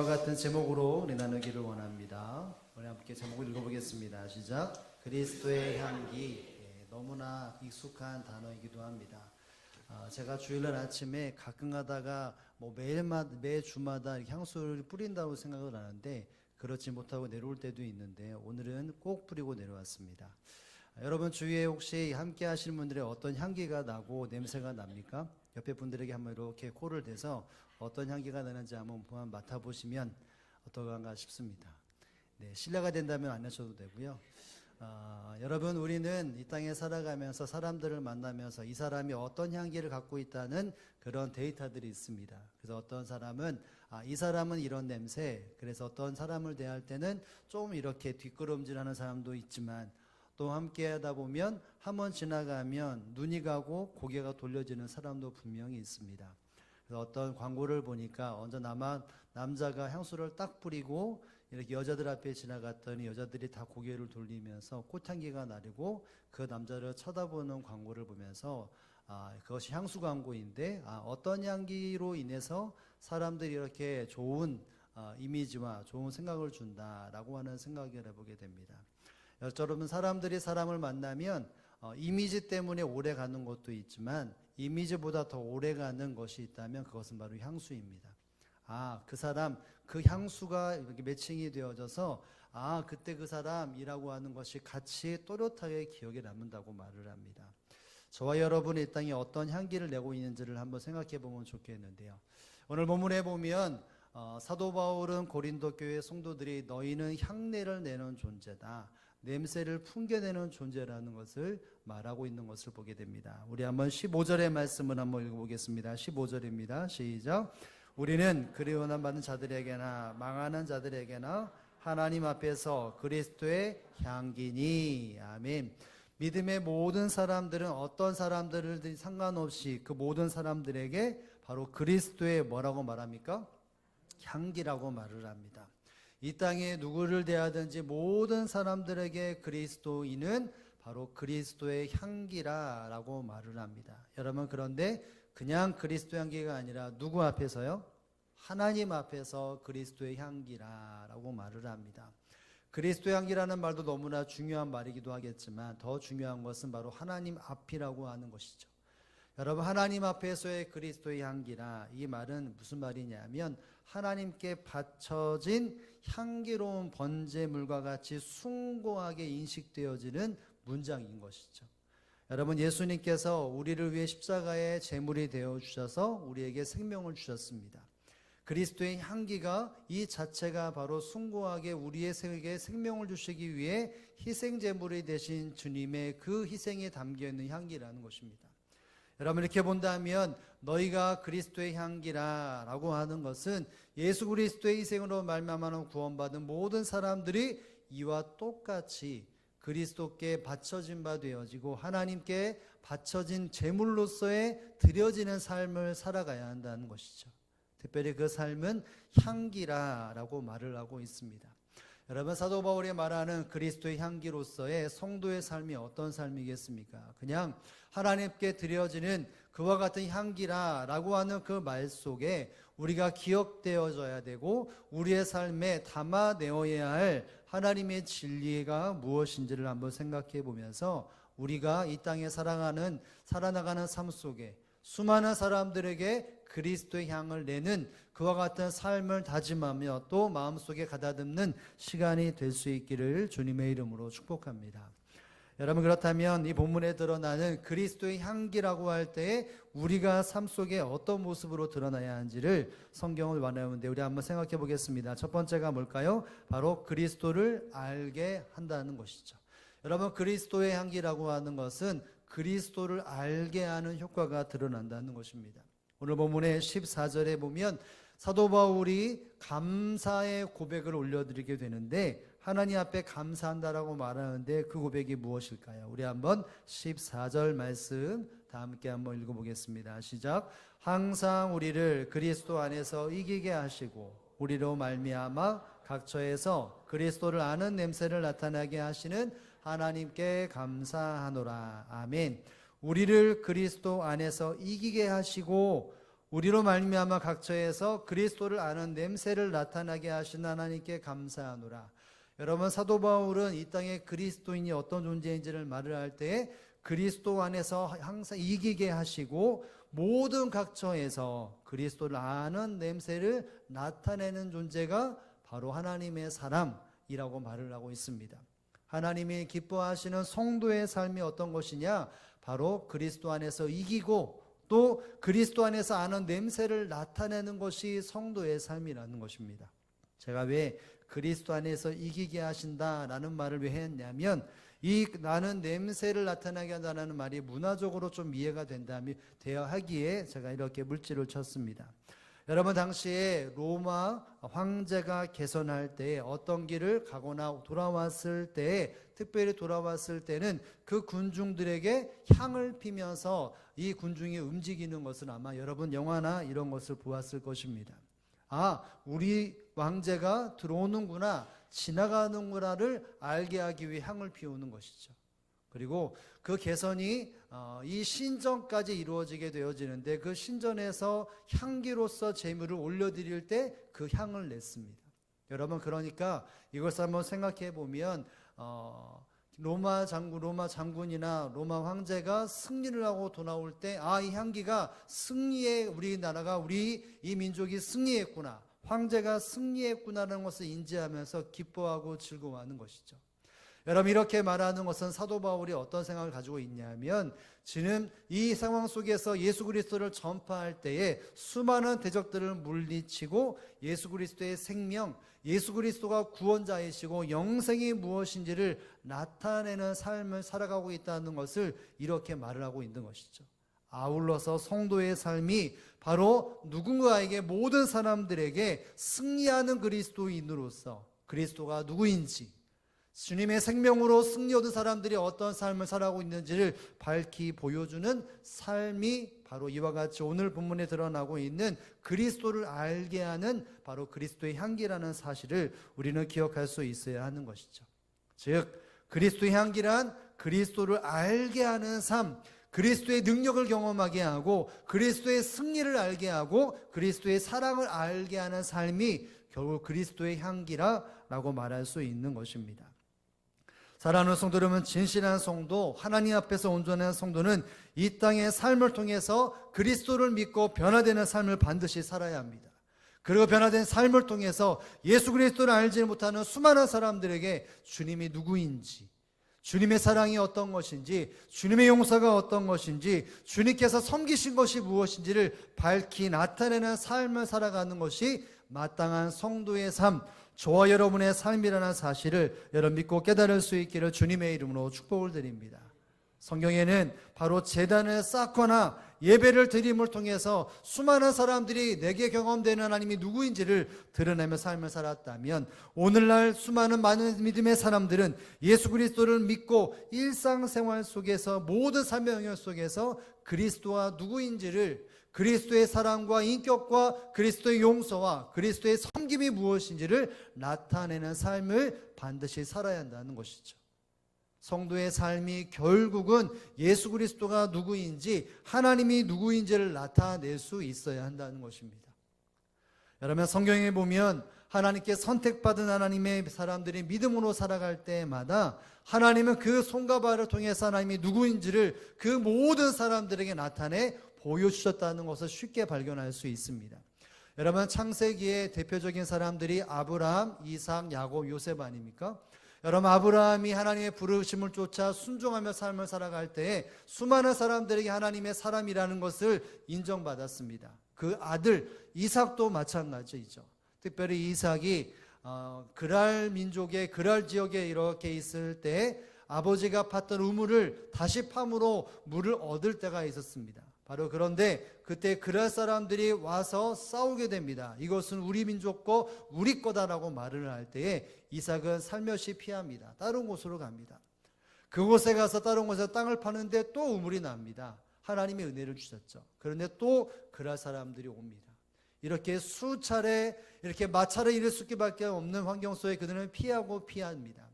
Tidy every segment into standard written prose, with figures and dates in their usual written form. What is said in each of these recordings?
같은 제목으로 우리 나누기를 원합니다. 우리 함께 제목을 읽어보겠습니다. 시작. 그리스도의 향기. 너무나 익숙한 단어이기도 합니다. 제가 주일날 아침에 가끔 가다가 매 주마다 이렇게 향수를 뿌린다고 생각을 하는데 그렇지 못하고 내려올 때도 있는데 오늘은 꼭 뿌리고 내려왔습니다. 여러분 주위에 혹시 함께 하시는 분들의 어떤 향기가 나고 냄새가 납니까? 옆에 분들에게 한번 이렇게 코를 대서 어떤 향기가 나는지 한번 맡아보시면 어떠한가 싶습니다. 네, 신뢰가 된다면 안 하셔도 되고요. 여러분 우리는 이 땅에 살아가면서 사람들을 만나면서 이 사람이 어떤 향기를 갖고 있다는 그런 데이터들이 있습니다. 그래서 어떤 사람은 이 사람은 이런 냄새, 그래서 어떤 사람을 대할 때는 좀 이렇게 뒷걸음질하는 사람도 있지만 또 함께 하다 보면 한번 지나가면 눈이 가고 고개가 돌려지는 사람도 분명히 있습니다. 그래서 어떤 광고를 보니까 남자가 향수를 딱 뿌리고 이렇게 여자들 앞에 지나갔더니 여자들이 다 고개를 돌리면서 꽃향기가 나르고 그 남자를 쳐다보는 광고를 보면서 그것이 향수 광고인데 어떤 향기로 인해서 사람들이 이렇게 좋은 이미지와 좋은 생각을 준다라고 하는 생각을 해보게 됩니다. 여러분 사람들이 사람을 만나면 이미지 때문에 오래 가는 것도 있지만 이미지보다 더 오래 가는 것이 있다면 그것은 바로 향수입니다. 그 사람 그 향수가 이렇게 매칭이 되어져서 그때 그 사람이라고 하는 것이 같이 또렷하게 기억에 남는다고 말을 합니다. 저와 여러분이 이 땅에 어떤 향기를 내고 있는지를 한번 생각해 보면 좋겠는데요. 오늘 본문에 보면 사도 바울은 고린도 교회 성도들이 너희는 향내를 내는 존재다, 냄새를 풍겨내는 존재라는 것을 말하고 있는 것을 보게 됩니다. 우리 한번 15절의 말씀을 한번 읽어보겠습니다. 15절입니다. 시작. 우리는 그리워난 받은 자들에게나 망하는 자들에게나 하나님 앞에서 그리스도의 향기니. 아멘. 믿음의 모든 사람들은 어떤 사람들을 상관없이 그 모든 사람들에게 바로 그리스도의 뭐라고 말합니까? 향기라고 말을 합니다. 이 땅에 누구를 대하든지 모든 사람들에게 그리스도인은 바로 그리스도의 향기라고 말을 합니다. 여러분 그런데 그냥 그리스도의 향기가 아니라 누구 앞에서요? 하나님 앞에서 그리스도의 향기라고 말을 합니다. 그리스도의 향기라는 말도 너무나 중요한 말이기도 하겠지만 더 중요한 것은 바로 하나님 앞이라고 하는 것이죠. 여러분 하나님 앞에서의 그리스도의 향기라, 이 말은 무슨 말이냐면 하나님께 바쳐진 향기로운 번제물과 같이 숭고하게 인식되어지는 문장인 것이죠. 여러분 예수님께서 우리를 위해 십자가의 제물이 되어 주셔서 우리에게 생명을 주셨습니다. 그리스도의 향기가 이 자체가 바로 숭고하게 우리에게 생명을 주시기 위해 희생제물이 되신 주님의 그 희생에 담겨있는 향기라는 것입니다. 여러분 이렇게 본다면 너희가 그리스도의 향기라고 하는 것은 예수 그리스도의 희생으로 말미암아 구원받은 모든 사람들이 이와 똑같이 그리스도께 바쳐진 바 되어지고 하나님께 바쳐진 제물로서의 드려지는 삶을 살아가야 한다는 것이죠. 특별히 그 삶은 향기라고 말을 하고 있습니다. 여러분 사도 바울이 말하는 그리스도의 향기로서의 성도의 삶이 어떤 삶이겠습니까? 그냥 하나님께 드려지는 그와 같은 향기라고 하는 그 말 속에 우리가 기억되어져야 되고 우리의 삶에 담아내어야 할 하나님의 진리가 무엇인지를 한번 생각해 보면서 우리가 이 땅에 살아나가는 삶 속에 수많은 사람들에게 그리스도의 향을 내는 그와 같은 삶을 다짐하며 또 마음속에 가다듬는 시간이 될 수 있기를 주님의 이름으로 축복합니다. 여러분 그렇다면 이 본문에 드러나는 그리스도의 향기라고 할 때에 우리가 삶 속에 어떤 모습으로 드러나야 하는지를 성경을 원하는데 우리 한번 생각해 보겠습니다. 첫 번째가 뭘까요? 바로 그리스도를 알게 한다는 것이죠. 여러분 그리스도의 향기라고 하는 것은 그리스도를 알게 하는 효과가 드러난다는 것입니다. 오늘 본문의 14절에 보면 사도 바울이 감사의 고백을 올려드리게 되는데 하나님 앞에 감사한다라고 말하는데 그 고백이 무엇일까요? 우리 한번 14절 말씀 다 함께 한번 읽어보겠습니다. 시작. 항상 우리를 그리스도 안에서 이기게 하시고 우리로 말미암아 각처에서 그리스도를 아는 냄새를 나타나게 하시는 하나님께 감사하노라. 아멘. 우리를 그리스도 안에서 이기게 하시고 우리로 말미암아 각처에서 그리스도를 아는 냄새를 나타나게 하신 하나님께 감사하노라. 여러분, 사도 바울은 이 땅에 그리스도인이 어떤 존재인지를 말을 할 때 그리스도 안에서 항상 이기게 하시고 모든 각처에서 그리스도를 아는 냄새를 나타내는 존재가 바로 하나님의 사람이라고 말을 하고 있습니다. 하나님이 기뻐하시는 성도의 삶이 어떤 것이냐? 바로 그리스도 안에서 이기고 또 그리스도 안에서 아는 냄새를 나타내는 것이 성도의 삶이라는 것입니다. 제가 왜 그리스도 안에서 이기게 하신다라는 말을 왜 했냐면, 이 나는 냄새를 나타나게 한다는 말이 문화적으로 좀 이해가 되어 하기에 제가 이렇게 물질을 쳤습니다. 여러분, 당시에 로마 황제가 개선할 때 어떤 길을 가거나 돌아왔을 때, 특별히 돌아왔을 때는 그 군중들에게 향을 피면서 이 군중이 움직이는 것은 아마 여러분 영화나 이런 것을 보았을 것입니다. 아, 우리 왕제가 들어오는구나, 지나가는구나를 알게 하기 위해 향을 피우는 것이죠. 그리고 그 개선이 이 신전까지 이루어지게 되어지는데, 그 신전에서 향기로서 제물을 올려드릴 때 그 향을 냈습니다. 여러분, 그러니까 이것을 한번 생각해 보면 로마 장군이나 로마 황제가 승리를 하고 돌아올 때, 이 향기가 우리 이 민족이 승리했구나, 황제가 승리했구나라는 것을 인지하면서 기뻐하고 즐거워하는 것이죠. 여러분, 이렇게 말하는 것은 사도 바울이 어떤 생각을 가지고 있냐면, 지금 이 상황 속에서 예수 그리스도를 전파할 때에 수많은 대적들을 물리치고 예수 그리스도의 생명, 예수 그리스도가 구원자이시고 영생이 무엇인지를 나타내는 삶을 살아가고 있다는 것을 이렇게 말을 하고 있는 것이죠. 아울러서 성도의 삶이 바로 누군가에게, 모든 사람들에게 승리하는 그리스도인으로서 그리스도가 누구인지, 주님의 생명으로 승리 얻은 사람들이 어떤 삶을 살아가고 있는지를 밝히 보여주는 삶이 바로 이와 같이 오늘 본문에 드러나고 있는 그리스도를 알게 하는 바로 그리스도의 향기라는 사실을 우리는 기억할 수 있어야 하는 것이죠. 즉, 그리스도의 향기란 그리스도를 알게 하는 삶, 그리스도의 능력을 경험하게 하고 그리스도의 승리를 알게 하고 그리스도의 사랑을 알게 하는 삶이 결국 그리스도의 향기라고 말할 수 있는 것입니다. 사랑하는 성도 여러분, 진실한 성도, 하나님 앞에서 온전한 성도는 이 땅의 삶을 통해서 그리스도를 믿고 변화되는 삶을 반드시 살아야 합니다. 그리고 변화된 삶을 통해서 예수 그리스도를 알지 못하는 수많은 사람들에게 주님이 누구인지, 주님의 사랑이 어떤 것인지, 주님의 용서가 어떤 것인지, 주님께서 섬기신 것이 무엇인지를 밝히 나타내는 삶을 살아가는 것이 마땅한 성도의 삶, 저와 여러분의 삶이라는 사실을 여러분 믿고 깨달을 수 있기를 주님의 이름으로 축복을 드립니다. 성경에는 바로 제단을 쌓거나 예배를 드림을 통해서 수많은 사람들이 내게 경험되는 하나님이 누구인지를 드러내며 삶을 살았다면, 오늘날 많은 믿음의 사람들은 예수 그리스도를 믿고 일상생활 속에서, 모든 삶의 영역 속에서 그리스도가 누구인지를, 그리스도의 사랑과 인격과 그리스도의 용서와 그리스도의 섬김이 무엇인지를 나타내는 삶을 반드시 살아야 한다는 것이죠. 성도의 삶이 결국은 예수 그리스도가 누구인지, 하나님이 누구인지를 나타낼 수 있어야 한다는 것입니다. 여러분, 성경에 보면 하나님께 선택받은 하나님의 사람들이 믿음으로 살아갈 때마다 하나님은 그 손과 발을 통해서 하나님이 누구인지를 그 모든 사람들에게 나타내 보여주셨다는 것을 쉽게 발견할 수 있습니다. 여러분, 창세기의 대표적인 사람들이 아브라함, 이삭, 야곱, 요셉 아닙니까? 여러분, 아브라함이 하나님의 부르심을 쫓아 순종하며 삶을 살아갈 때에 수많은 사람들에게 하나님의 사람이라는 것을 인정받았습니다. 그 아들 이삭도 마찬가지죠. 특별히 이삭이 그랄 민족의 그랄 지역에 이렇게 있을 때 아버지가 팠던 우물을 다시 팜으로 물을 얻을 때가 있었습니다. 바로 그런데 그때 그랄 사람들이 와서 싸우게 됩니다. 이것은 우리 민족 거, 우리 거다라고 말을 할 때에 이삭은 살며시 피합니다. 다른 곳으로 갑니다. 그곳에 가서 다른 곳에서 땅을 파는데 또 우물이 납니다. 하나님의 은혜를 주셨죠. 그런데 또 그랄 사람들이 옵니다. 이렇게 수차례 이렇게 마찰을 일을 수밖에 없는 환경 속에 그들은 피합니다.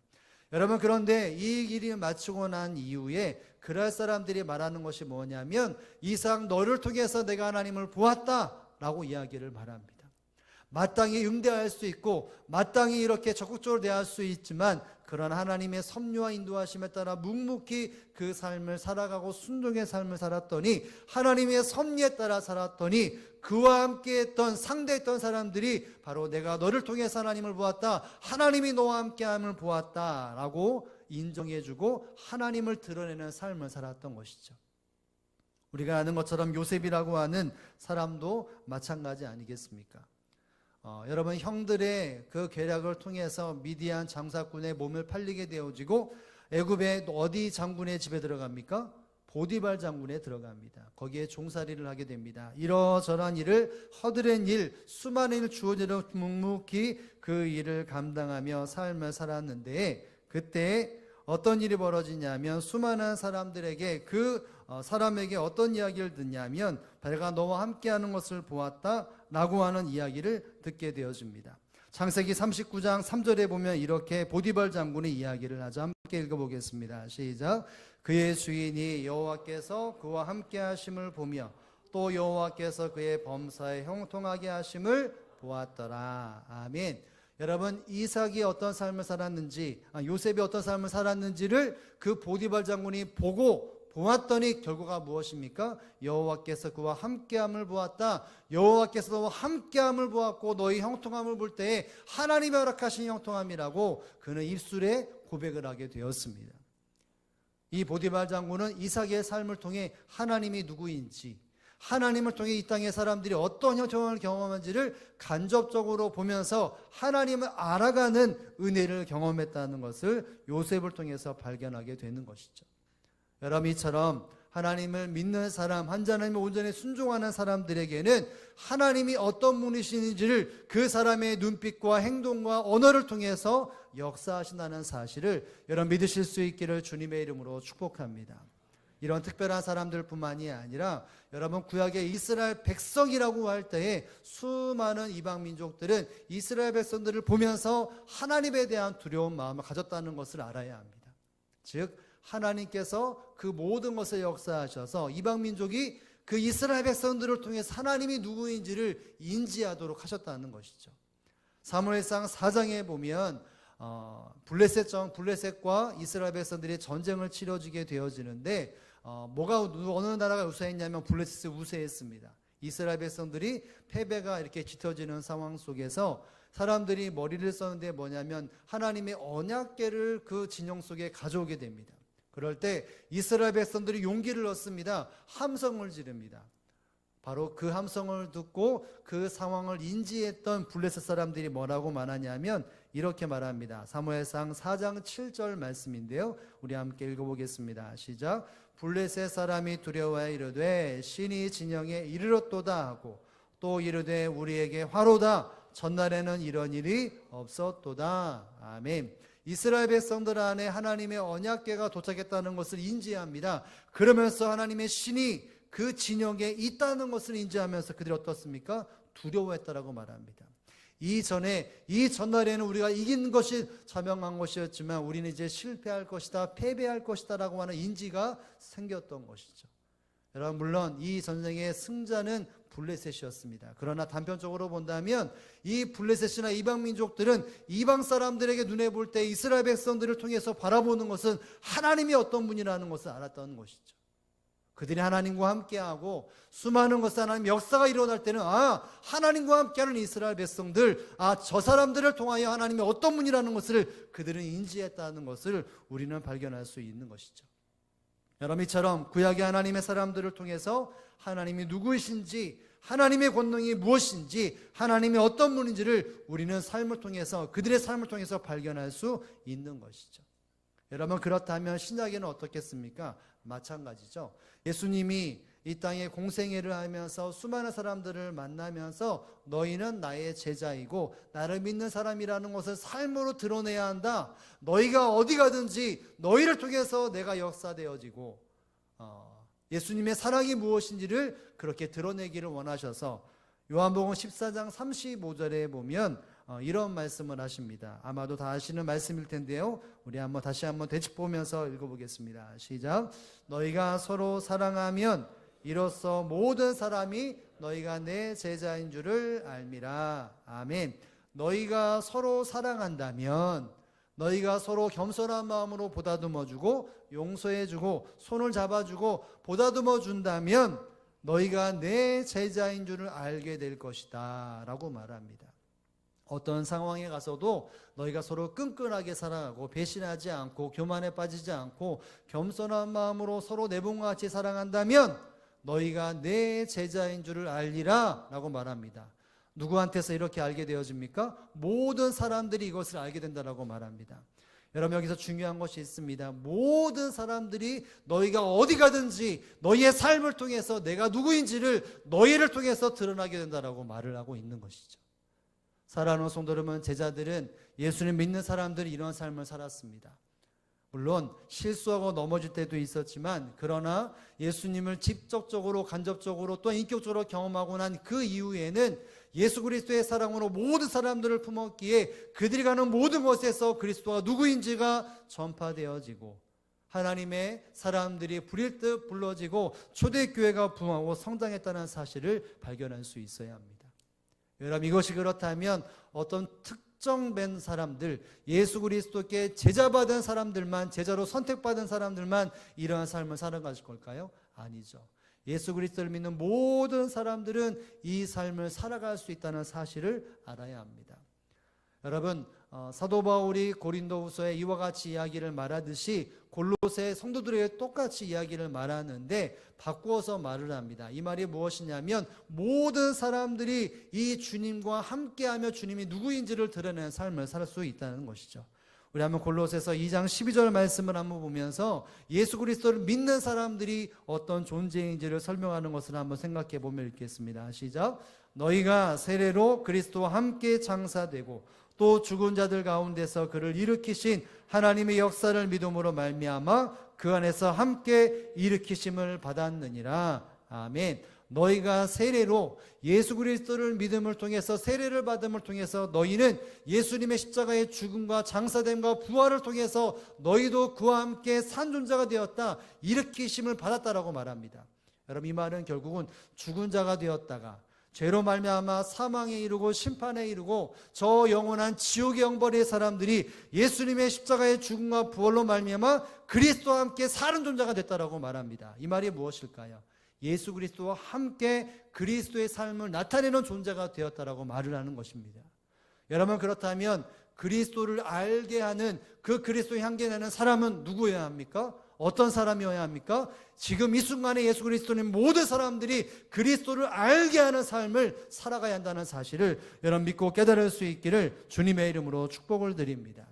여러분, 그런데 이 일이 마치고 난 이후에 그럴 사람들이 말하는 것이 뭐냐면, 이삭 너를 통해서 내가 하나님을 보았다라고 이야기를 말합니다. 마땅히 응대할 수 있고 마땅히 이렇게 적극적으로 대할 수 있지만, 그런 하나님의 섭리와 인도하심에 따라 묵묵히 그 삶을 살아가고 순종의 삶을 살았더니, 하나님의 섭리에 따라 살았더니 그와 함께했던 상대했던 사람들이 바로 내가 너를 통해서 하나님을 보았다, 하나님이 너와 함께함을 보았다라고 인정해주고 하나님을 드러내는 삶을 살았던 것이죠. 우리가 아는 것처럼 요셉이라고 하는 사람도 마찬가지 아니겠습니까? 여러분, 형들의 그 계략을 통해서 미디안 장사꾼의 몸을 팔리게 되어지고 애굽의 어디 장군의 집에 들어갑니까? 보디발 장군에 들어갑니다. 거기에 종살이를 하게 됩니다. 이러저러한 일을, 허드렛 일, 수많은 일 주어지려 묵묵히 그 일을 감당하며 삶을 살았는데, 그때 어떤 일이 벌어지냐면, 수많은 사람들에게 사람에게 어떤 이야기를 듣냐면, 내가 너와 함께하는 것을 보았다 라고 하는 이야기를 듣게 되어집니다. 창세기 39장 3절에 보면 이렇게 보디발 장군의 이야기를 하죠. 함께 읽어보겠습니다. 시작. 그의 주인이 여호와께서 그와 함께 하심을 보며 또 여호와께서 그의 범사에 형통하게 하심을 보았더라. 아멘. 여러분, 이삭이 어떤 삶을 살았는지, 요셉이 어떤 삶을 살았는지를 그 보디발 장군이 보았더니 결과가 무엇입니까? 여호와께서 그와 함께함을 보았다. 여호와께서 너와 함께함을 보았고 너희 형통함을 볼 때에 하나님이 허락하신 형통함이라고 그는 입술에 고백을 하게 되었습니다. 이 보디발 장군은 이삭의 삶을 통해 하나님이 누구인지, 하나님을 통해 이 땅의 사람들이 어떤 형통함을 경험한지를 간접적으로 보면서 하나님을 알아가는 은혜를 경험했다는 것을 요셉을 통해서 발견하게 되는 것이죠. 여러분, 이처럼 하나님을 믿는 사람, 하나님을 온전히 순종하는 사람들에게는 하나님이 어떤 분이신지를 그 사람의 눈빛과 행동과 언어를 통해서 역사하신다는 사실을 여러분 믿으실 수 있기를 주님의 이름으로 축복합니다. 이런 특별한 사람들뿐만이 아니라 여러분, 구약의 이스라엘 백성이라고 할 때에 수많은 이방 민족들은 이스라엘 백성들을 보면서 하나님에 대한 두려운 마음을 가졌다는 것을 알아야 합니다. 즉, 하나님께서 그 모든 것을 역사하셔서 이방 민족이 그 이스라엘 백성들을 통해서 하나님이 누구인지를 인지하도록 하셨다는 것이죠. 사무엘상 4장에 보면 블레셋과 이스라엘 백성들이 전쟁을 치러지게 되어지는데, 어느 나라가 우세했냐면 블레셋이 우세했습니다. 이스라엘 백성들이 패배가 이렇게 짙어지는 상황 속에서 사람들이 머리를 썼는데 뭐냐면 하나님의 언약궤를 그 진영 속에 가져오게 됩니다. 그럴 때 이스라엘 백성들이 용기를 얻습니다. 함성을 지릅니다. 바로 그 함성을 듣고 그 상황을 인지했던 블레셋 사람들이 뭐라고 말하냐면 이렇게 말합니다. 사무엘상 4장 7절 말씀인데요, 우리 함께 읽어보겠습니다. 시작. 블레셋 사람이 두려워하여 이르되 신이 진영에 이르렀도다 하고 또 이르되 우리에게 화로다. 전날에는 이런 일이 없었도다. 아멘. 이스라엘 백성들 안에 하나님의 언약궤가 도착했다는 것을 인지합니다. 그러면서 하나님의 신이 그 진영에 있다는 것을 인지하면서 그들이 어떻습니까? 두려워했다라고 말합니다. 이 전날에는 우리가 이긴 것이 자명한 것이었지만 우리는 이제 실패할 것이다, 패배할 것이다 라고 하는 인지가 생겼던 것이죠. 여러분, 물론 이 전쟁의 승자는 블레셋이었습니다. 그러나 단편적으로 본다면 이 블레셋이나 이방 민족들은 이방 사람들에게 눈에 볼 때 이스라엘 백성들을 통해서 바라보는 것은 하나님이 어떤 분이라는 것을 알았던 것이죠. 그들이 하나님과 함께하고 수많은 것을 하나님 역사가 일어날 때는 하나님과 함께하는 이스라엘 백성들, 저 사람들을 통하여 하나님이 어떤 분이라는 것을 그들은 인지했다는 것을 우리는 발견할 수 있는 것이죠. 여러분, 이처럼 구약의 하나님의 사람들을 통해서 하나님이 누구이신지, 하나님의 권능이 무엇인지, 하나님이 어떤 분인지를 우리는 삶을 통해서, 그들의 삶을 통해서 발견할 수 있는 것이죠. 여러분, 그렇다면 신약에는 어떻겠습니까? 마찬가지죠. 예수님이 이 땅에 공생애를 하면서 수많은 사람들을 만나면서 너희는 나의 제자이고 나를 믿는 사람이라는 것을 삶으로 드러내야 한다. 너희가 어디 가든지 너희를 통해서 내가 역사되어지고 예수님의 사랑이 무엇인지를 그렇게 드러내기를 원하셔서 요한복음 14장 35절에 보면 이런 말씀을 하십니다. 아마도 다 아시는 말씀일 텐데요. 우리 다시 한번 되짚보면서 읽어보겠습니다. 시작. 너희가 서로 사랑하면 이로써 모든 사람이 너희가 내 제자인 줄을 알미라. 아멘. 너희가 서로 사랑한다면, 너희가 서로 겸손한 마음으로 보다듬어주고 용서해주고 손을 잡아주고 보다듬어준다면 너희가 내 제자인 줄을 알게 될 것이다 라고 말합니다. 어떤 상황에 가서도 너희가 서로 끈끈하게 사랑하고 배신하지 않고 교만에 빠지지 않고 겸손한 마음으로 서로 내 몸과 같이 사랑한다면 너희가 내 제자인 줄을 알리라 라고 말합니다. 누구한테서 이렇게 알게 되어집니까? 모든 사람들이 이것을 알게 된다라고 말합니다. 여러분, 여기서 중요한 것이 있습니다. 모든 사람들이 너희가 어디 가든지 너희의 삶을 통해서 내가 누구인지를 너희를 통해서 드러나게 된다라고 말을 하고 있는 것이죠. 사랑하는 성도 여러분, 제자들은 예수님 믿는 사람들이 이런 삶을 살았습니다. 물론 실수하고 넘어질 때도 있었지만, 그러나 예수님을 직접적으로 간접적으로 또 인격적으로 경험하고 난 그 이후에는 예수 그리스도의 사랑으로 모든 사람들을 품었기에 그들이 가는 모든 곳에서 그리스도가 누구인지가 전파되어지고 하나님의 사람들이 부릴 듯 불러지고 초대교회가 부흥하고 성장했다는 사실을 발견할 수 있어야 합니다. 여러분, 이것이 그렇다면 어떤 특정된 사람들, 예수 그리스도께 제자받은 사람들만, 제자로 선택받은 사람들만 이러한 삶을 살아가실 걸까요? 아니죠. 예수 그리스도를 믿는 모든 사람들은 이 삶을 살아갈 수 있다는 사실을 알아야 합니다. 여러분, 사도 바울이 고린도후서에 이와 같이 이야기를 말하듯이 골로새 성도들에게 똑같이 이야기를 말하는데 바꾸어서 말을 합니다. 이 말이 무엇이냐면 모든 사람들이 이 주님과 함께하며 주님이 누구인지를 드러내는 삶을 살 수 있다는 것이죠. 우리 한번 골로새서 2장 12절 말씀을 한번 보면서 예수 그리스도를 믿는 사람들이 어떤 존재인지를 설명하는 것을 한번 생각해 보면 읽겠습니다. 시작. 너희가 세례로 그리스도와 함께 장사되고 또 죽은 자들 가운데서 그를 일으키신 하나님의 역사를 믿음으로 말미암아 그 안에서 함께 일으키심을 받았느니라. 아멘. 너희가 세례로 예수 그리스도를 믿음을 통해서 세례를 받음을 통해서 너희는 예수님의 십자가의 죽음과 장사됨과 부활을 통해서 너희도 그와 함께 산존자가 되었다, 일으키심을 받았다라고 말합니다. 여러분, 이 말은 결국은 죽은 자가 되었다가 죄로 말미암아 사망에 이르고 심판에 이르고 저 영원한 지옥의 영벌의 사람들이 예수님의 십자가의 죽음과 부활로 말미암아 그리스도와 함께 사는 존재가 됐다라고 말합니다. 이 말이 무엇일까요? 예수 그리스도와 함께 그리스도의 삶을 나타내는 존재가 되었다라고 말을 하는 것입니다. 여러분, 그렇다면 그리스도를 알게 하는 그 그리스도의 향기 나는 사람은 누구여야 합니까? 어떤 사람이어야 합니까? 지금 이 순간에 예수 그리스도는 모든 사람들이 그리스도를 알게 하는 삶을 살아가야 한다는 사실을 여러분 믿고 깨달을 수 있기를 주님의 이름으로 축복을 드립니다.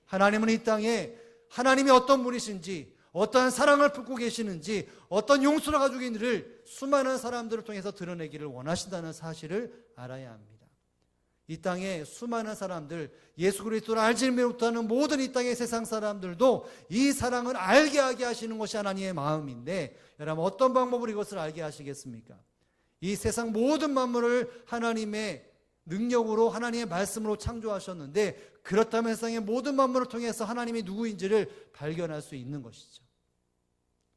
하나님은 이 땅에 하나님이 어떤 분이신지, 어떠한 사랑을 품고 계시는지, 어떤 용서를 가지고 있는지를 수많은 사람들을 통해서 드러내기를 원하신다는 사실을 알아야 합니다. 이 땅에 수많은 사람들, 예수 그리스도를 알지 못하는 모든 이 땅의 세상 사람들도 이 사랑을 알게 하게 하시는 것이 하나님의 마음인데, 여러분 어떤 방법으로 이것을 알게 하시겠습니까? 이 세상 모든 만물을 하나님의 능력으로, 하나님의 말씀으로 창조하셨는데, 그렇다면 세상의 모든 만물을 통해서 하나님이 누구인지를 발견할 수 있는 것이죠.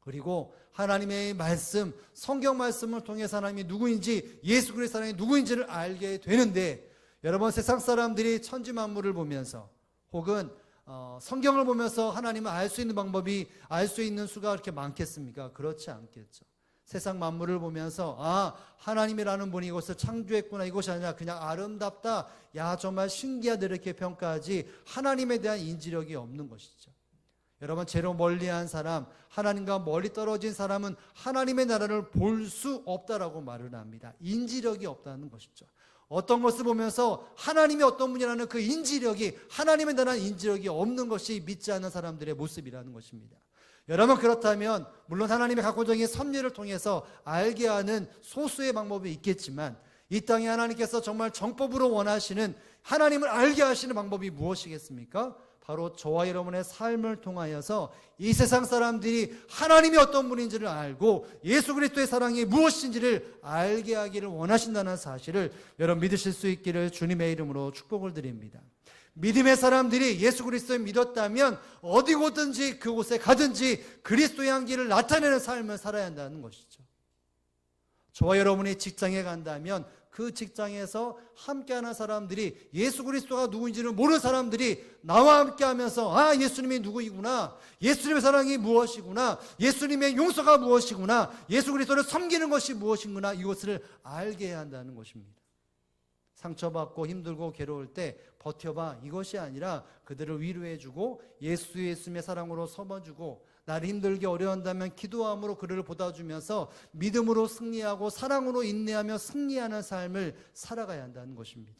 그리고 하나님의 말씀, 성경 말씀을 통해서 하나님이 누구인지, 예수 그리스도 하나님이 누구인지를 알게 되는데, 여러분 세상 사람들이 천지 만물을 보면서 혹은 성경을 보면서 하나님을 알 수 있는 방법이, 알 수 있는 수가 그렇게 많겠습니까? 그렇지 않겠죠. 세상 만물을 보면서 하나님이라는 분이 이것을 창조했구나, 이것이 아니라 그냥 아름답다, 야 정말 신기하다 이렇게 평가하지 하나님에 대한 인지력이 없는 것이죠. 여러분, 죄로 멀리한 사람, 하나님과 멀리 떨어진 사람은 하나님의 나라를 볼 수 없다라고 말을 합니다. 인지력이 없다는 것이죠. 어떤 것을 보면서 하나님이 어떤 분이라는 그 인지력이, 하나님에 대한 인지력이 없는 것이 믿지 않는 사람들의 모습이라는 것입니다. 여러분, 그렇다면 물론 하나님의 각고적인 섭리를 통해서 알게 하는 소수의 방법이 있겠지만, 이 땅에 하나님께서 정말 정법으로 원하시는 하나님을 알게 하시는 방법이 무엇이겠습니까? 바로 저와 여러분의 삶을 통하여서 이 세상 사람들이 하나님이 어떤 분인지를 알고 예수 그리스도의 사랑이 무엇인지를 알게 하기를 원하신다는 사실을 여러분 믿으실 수 있기를 주님의 이름으로 축복을 드립니다. 믿음의 사람들이 예수 그리스도를 믿었다면 어디 곳든지 그곳에 가든지 그리스도의 향기를 나타내는 삶을 살아야 한다는 것이죠. 저와 여러분이 직장에 간다면 그 직장에서 함께하는 사람들이 예수 그리스도가 누구인지를 모르는 사람들이 나와 함께하면서 예수님이 누구이구나, 예수님의 사랑이 무엇이구나, 예수님의 용서가 무엇이구나, 예수 그리스도를 섬기는 것이 무엇이구나, 이것을 알게 해야 한다는 것입니다. 상처받고 힘들고 괴로울 때 버텨봐, 이것이 아니라 그들을 위로해주고 예수님의 사랑으로 섬어주고 나를 힘들게 어려운다면 기도함으로 그를 보다주면서 믿음으로 승리하고 사랑으로 인내하며 승리하는 삶을 살아가야 한다는 것입니다.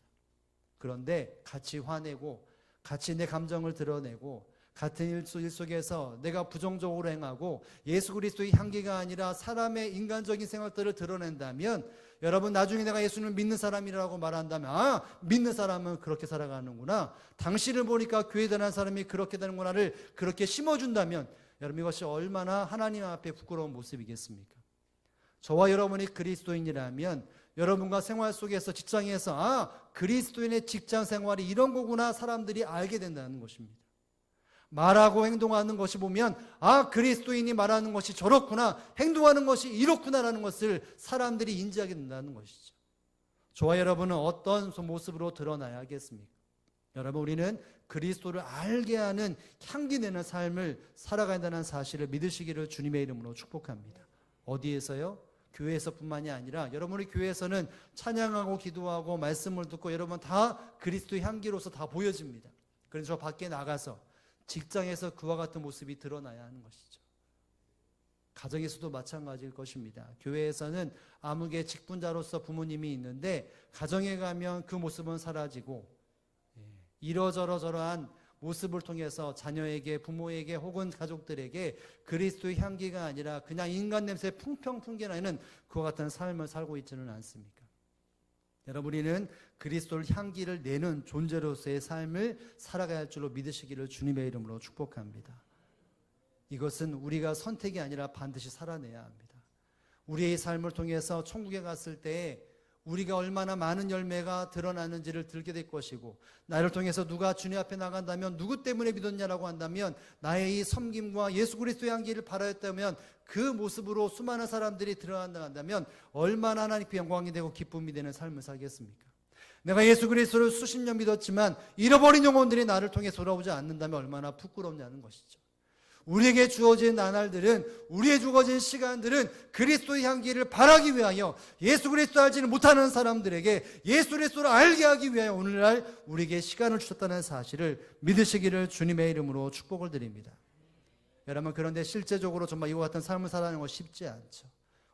그런데 같이 화내고 같이 내 감정을 드러내고 같은 일 속에서 내가 부정적으로 행하고 예수 그리스도의 향기가 아니라 사람의 인간적인 생각들을 드러낸다면 여러분 나중에 내가 예수님을 믿는 사람이라고 말한다면 믿는 사람은 그렇게 살아가는구나, 당신을 보니까 교회 다니는 사람이 그렇게 되는구나를 그렇게 심어준다면 여러분 이것이 얼마나 하나님 앞에 부끄러운 모습이겠습니까? 저와 여러분이 그리스도인이라면 여러분과 생활 속에서 직장에서 그리스도인의 직장 생활이 이런 거구나 사람들이 알게 된다는 것입니다. 말하고 행동하는 것이 보면 그리스도인이 말하는 것이 저렇구나, 행동하는 것이 이렇구나라는 것을 사람들이 인지하게 된다는 것이죠. 저와 여러분은 어떤 모습으로 드러나야겠습니까? 여러분 우리는 그리스도를 알게 하는 향기 내는 삶을 살아가야 한다는 사실을 믿으시기를 주님의 이름으로 축복합니다. 어디에서요? 교회에서뿐만이 아니라 여러분의 교회에서는 찬양하고 기도하고 말씀을 듣고 여러분 다 그리스도의 향기로서 다 보여집니다. 그래서 저 밖에 나가서 직장에서 그와 같은 모습이 드러나야 하는 것이죠. 가정에서도 마찬가지일 것입니다. 교회에서는 아무개 직분자로서 부모님이 있는데 가정에 가면 그 모습은 사라지고 이러저러저러한 모습을 통해서 자녀에게, 부모에게 혹은 가족들에게 그리스도의 향기가 아니라 그냥 인간 냄새 풍평 풍겨나는 그와 같은 삶을 살고 있지는 않습니까? 여러분 우리는 그리스도의 향기를 내는 존재로서의 삶을 살아가야 할 줄로 믿으시기를 주님의 이름으로 축복합니다. 이것은 우리가 선택이 아니라 반드시 살아내야 합니다. 우리의 삶을 통해서 천국에 갔을 때 우리가 얼마나 많은 열매가 드러나는지를 들게 될 것이고, 나를 통해서 누가 주님 앞에 나간다면 누구 때문에 믿었냐라고 한다면 나의 이 섬김과 예수 그리스도의 향기를 바라였다면 그 모습으로 수많은 사람들이 드러난다면 얼마나 하나님께 영광이 되고 기쁨이 되는 삶을 살겠습니까? 내가 예수 그리스도를 수십 년 믿었지만 잃어버린 영혼들이 나를 통해 돌아오지 않는다면 얼마나 부끄럽냐는 것이죠. 우리에게 주어진 나날들은, 우리에게 주어진 시간들은 그리스도의 향기를 바라기 위하여 예수 그리스도 알지는 못하는 사람들에게 예수 그리스도를 알게 하기 위하여 오늘날 우리에게 시간을 주셨다는 사실을 믿으시기를 주님의 이름으로 축복을 드립니다. 여러분 그런데 실제적으로 정말 이와 같은 삶을 살아가는 것이 쉽지 않죠.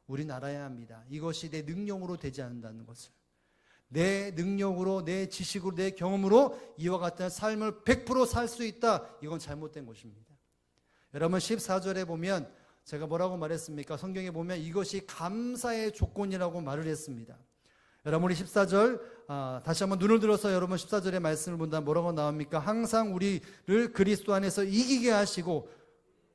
우린 알아야 합니다. 이것이 내 능력으로 되지 않는다는 것을. 내 능력으로, 내 지식으로, 내 경험으로 이와 같은 삶을 100% 살 수 있다. 이건 잘못된 것입니다. 여러분 14절에 보면 제가 뭐라고 말했습니까? 성경에 보면 이것이 감사의 조건이라고 말을 했습니다. 여러분 우리 14절 다시 한번 눈을 들어서 여러분 14절의 말씀을 본다면 뭐라고 나옵니까? 항상 우리를 그리스도 안에서 이기게 하시고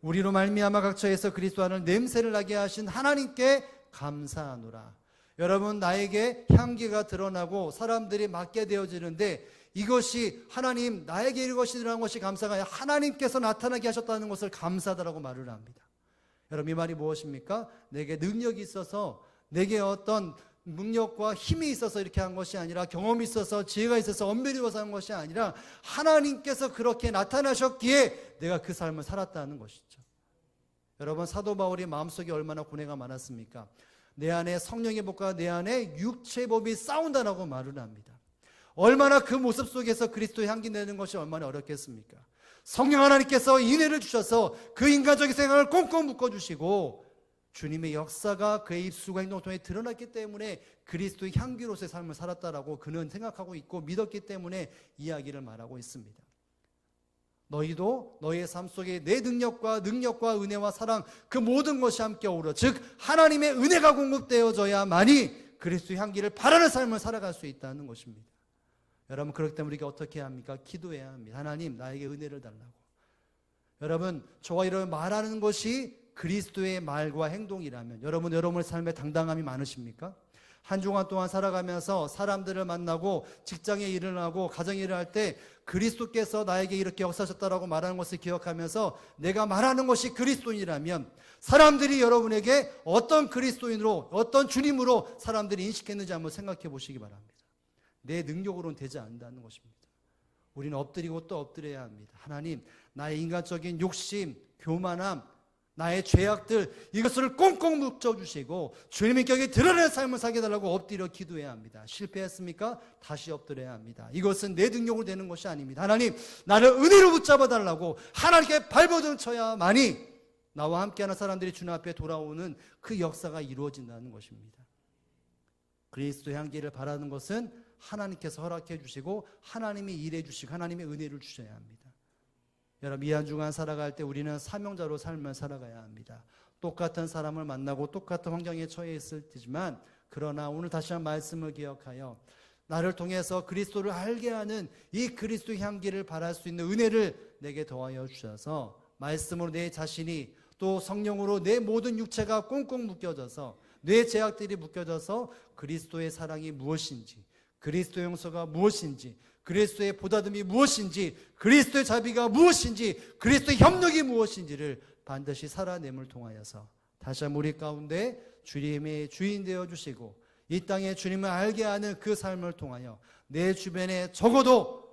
우리로 말미암아 각처에서 그리스도 안을 냄새를 나게 하신 하나님께 감사하노라. 여러분 나에게 향기가 드러나고 사람들이 맡게 되어지는데 이것이 하나님 나에게 이것이라는 것이 감사가 아니라 하나님께서 나타나게 하셨다는 것을 감사하다라고 말을 합니다. 여러분 이 말이 무엇입니까? 내게 능력이 있어서, 내게 어떤 능력과 힘이 있어서 이렇게 한 것이 아니라, 경험이 있어서 지혜가 있어서 엄밀히 이루어서 한 것이 아니라 하나님께서 그렇게 나타나셨기에 내가 그 삶을 살았다는 것이죠. 여러분 사도 바울이 마음속에 얼마나 고뇌가 많았습니까? 내 안에 성령의 법과 내 안에 육체의 법이 싸운다라고 말을 합니다. 얼마나 그 모습 속에서 그리스도의 향기 내는 것이 얼마나 어렵겠습니까? 성령 하나님께서 인애를 주셔서 그 인간적인 생각을 꽁꽁 묶어주시고 주님의 역사가 그의 입술과 행동 통해 드러났기 때문에 그리스도의 향기로서의 삶을 살았다라고 그는 생각하고 있고 믿었기 때문에 이야기를 말하고 있습니다. 너희도 너희의 삶 속에 내 능력과 은혜와 사랑 그 모든 것이 함께 어우러 즉 하나님의 은혜가 공급되어져야만이 그리스도의 향기를 바라는 삶을 살아갈 수 있다는 것입니다. 여러분, 그렇기 때문에 우리가 어떻게 해야 합니까? 기도해야 합니다. 하나님, 나에게 은혜를 달라고. 여러분, 저와 여러분 말하는 것이 그리스도의 말과 행동이라면 여러분의 삶에 당당함이 많으십니까? 한 주간 동안 살아가면서 사람들을 만나고 직장에 일을 하고 가정에 일을 할 때 그리스도께서 나에게 이렇게 역사하셨다라고 말하는 것을 기억하면서 내가 말하는 것이 그리스도인이라면 사람들이 여러분에게 어떤 그리스도인으로, 어떤 주님으로 사람들이 인식했는지 한번 생각해 보시기 바랍니다. 내 능력으로는 되지 않는다는 것입니다. 우리는 엎드리고 또 엎드려야 합니다. 하나님, 나의 인간적인 욕심, 교만함, 나의 죄악들, 이것을 꽁꽁 묶어주시고 주님의 격에 드러내는 삶을 살게 달라고 엎드려 기도해야 합니다. 실패했습니까? 다시 엎드려야 합니다. 이것은 내 능력으로 되는 것이 아닙니다. 하나님, 나를 은혜로 붙잡아 달라고 하나님께 발버둥 쳐야만이 나와 함께하는 사람들이 주님 앞에 돌아오는 그 역사가 이루어진다는 것입니다. 그리스도 향기를 바라는 것은 하나님께서 허락해 주시고 하나님이 일해 주시고 하나님의 은혜를 주셔야 합니다. 여러분, 이 한 주간 살아갈 때 우리는 사명자로 삶을 살아가야 합니다. 똑같은 사람을 만나고 똑같은 환경에 처해 있을 테지만, 그러나 오늘 다시 한 말씀을 기억하여 나를 통해서 그리스도를 알게 하는 이 그리스도의 향기를 바랄 수 있는 은혜를 내게 더하여 주셔서 말씀으로 내 자신이 또 성령으로 내 모든 육체가 꽁꽁 묶여져서 내 죄악들이 묶여져서 그리스도의 사랑이 무엇인지, 그리스도의 용서가 무엇인지, 그리스도의 보다듬이 무엇인지, 그리스도의 자비가 무엇인지, 그리스도의 협력이 무엇인지를 반드시 살아냄을 통하여서 다시 한번 우리 가운데 주님의 주인 되어주시고 이 땅에 주님을 알게 하는 그 삶을 통하여 내 주변에 적어도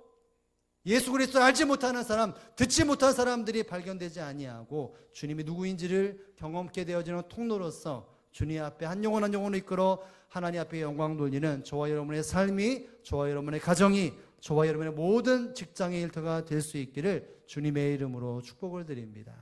예수 그리스도를 알지 못하는 사람, 듣지 못한 사람들이 발견되지 아니하고 주님이 누구인지를 경험케 되어지는 통로로서 주님 앞에 한 영혼 한 영혼을 이끌어 하나님 앞에 영광 돌리는 저와 여러분의 삶이, 저와 여러분의 가정이, 저와 여러분의 모든 직장의 일터가 될 수 있기를 주님의 이름으로 축복을 드립니다.